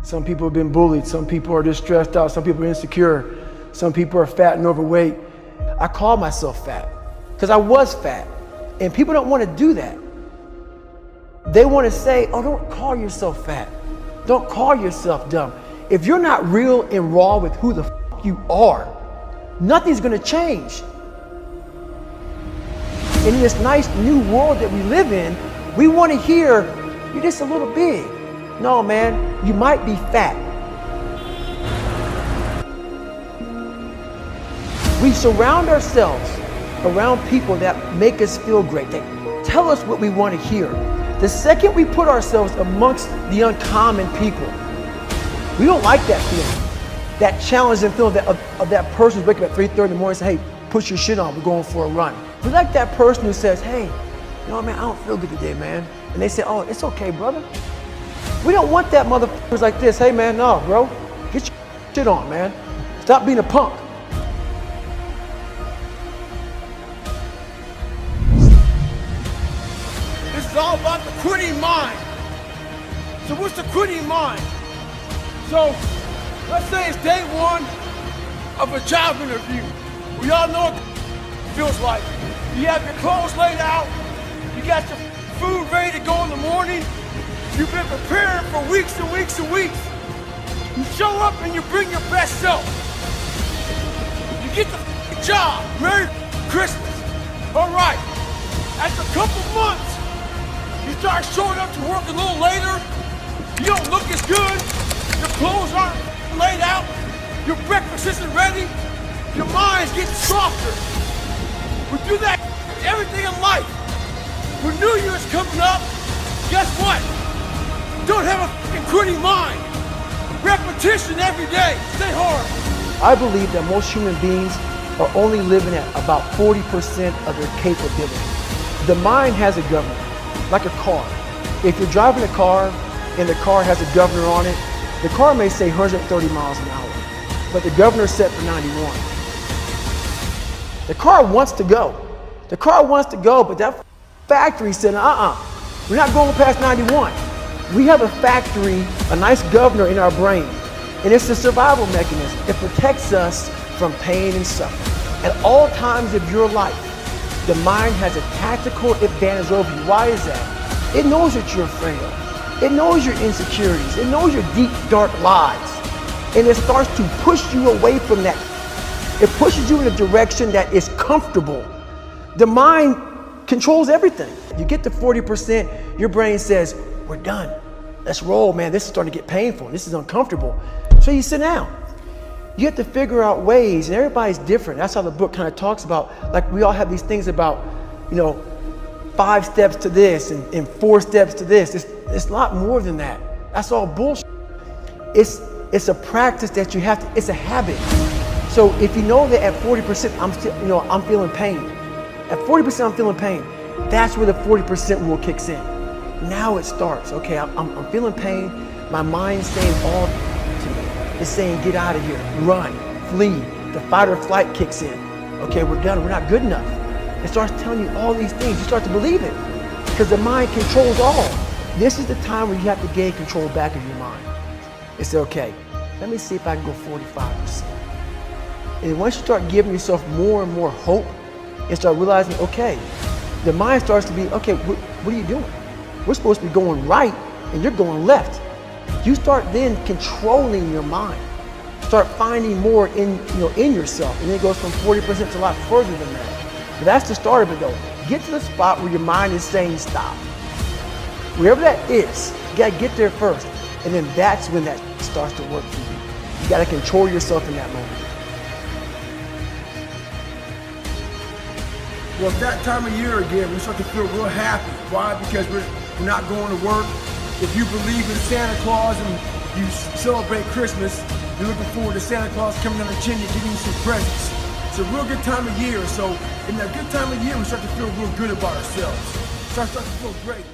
Some people have been bullied. Some people are just stressed out. Some people are insecure. Some people are fat and overweight. I call myself fat because I was fat. And people don't want to do that. They want to say, oh, don't call yourself fat. Don't call yourself dumb. If you're not real and raw with who the f you are, nothing's going to change. In this nice new world that we live in, we want to hear, you're just a little big. No, man, you might be fat. We surround ourselves around people that make us feel great. They tell us what we want to hear. The second we put ourselves amongst the uncommon people, we don't like that feeling. That challenging feeling of that person who's waking up at 3:30 in the morning and say, hey, put your shit on, we're going for a run. We like that person who says, hey, you know what, man, I don't feel good today, man. And they say, oh, it's okay, brother. We don't want that motherfuckers like this. Hey, man, no, bro, get your shit on, man. Stop being a punk. This is all about the quitting mind. So what's the quitting mind? So let's say it's day one of a job interview. We all know what it feels like. You have your clothes laid out. You got your food ready to go in the morning. You've been preparing for weeks and weeks and weeks. You show up and you bring your best self. You get the job. Merry Christmas. All right. After a couple months, you start showing up to work a little later. You don't look as good. Your clothes aren't laid out. Your breakfast isn't ready. Your mind's getting softer. We do that everything in life. When New Year's coming up, guess what? Don't have a fucking quitting mind. Repetition every day. Stay hard. I believe that most human beings are only living at about 40% of their capability. The mind has a governor, like a car. If you're driving a car and the car has a governor on it, the car may say 130 miles an hour, but the governor's set for 91. The car wants to go. The car wants to go, but that factory said, we're not going past 91. We have a factory, a nice governor in our brain, and it's a survival mechanism. It protects us from pain and suffering. At all times of your life, the mind has a tactical advantage over you. Why is that? It knows what you're afraid of. It knows your insecurities. It knows your deep, dark lies. And it starts to push you away from that. It pushes you in a direction that is comfortable. The mind controls everything. You get to 40%, your brain says, we're done. Let's roll, man. This is starting to get painful. This is uncomfortable. So you sit down. You have to figure out ways, and everybody's different. That's how the book kind of talks about, like we all have these things about, 5 steps to this and 4 steps to this. It's a lot more than that. That's all bullshit. It's a practice that you have to, it's a habit. So if you know that at 40%, I'm feeling pain. At 40% I'm feeling pain. That's where the 40% rule kicks in. Now it starts. Okay, I'm feeling pain. My mind's saying all to me. It's saying get out of here, run, flee. The fight or flight kicks in. Okay, we're done. We're not good enough. It starts telling you all these things. You start to believe it because the mind controls all. This is the time where you have to gain control back of your mind. It's okay. Let me see if I can go 45%. And once you start giving yourself more and more hope and start realizing, okay, the mind starts to be, okay, what are you doing? We're supposed to be going right and you're going left. You start then controlling your mind. Start finding more in yourself. And it goes from 40% to a lot further than that. But that's the start of it though. Get to the spot where your mind is saying stop. Wherever that is, you gotta get there first. And then that's when that starts to work for you. You gotta control yourself in that moment. Well, it's that time of year again, we start to feel real happy. Why? Because we're not going to work. If you believe in Santa Claus and you celebrate Christmas, you're looking forward to Santa Claus coming down the chimney giving you some presents. It's a real good time of year. So in that good time of year, we start to feel real good about ourselves. Start to feel great.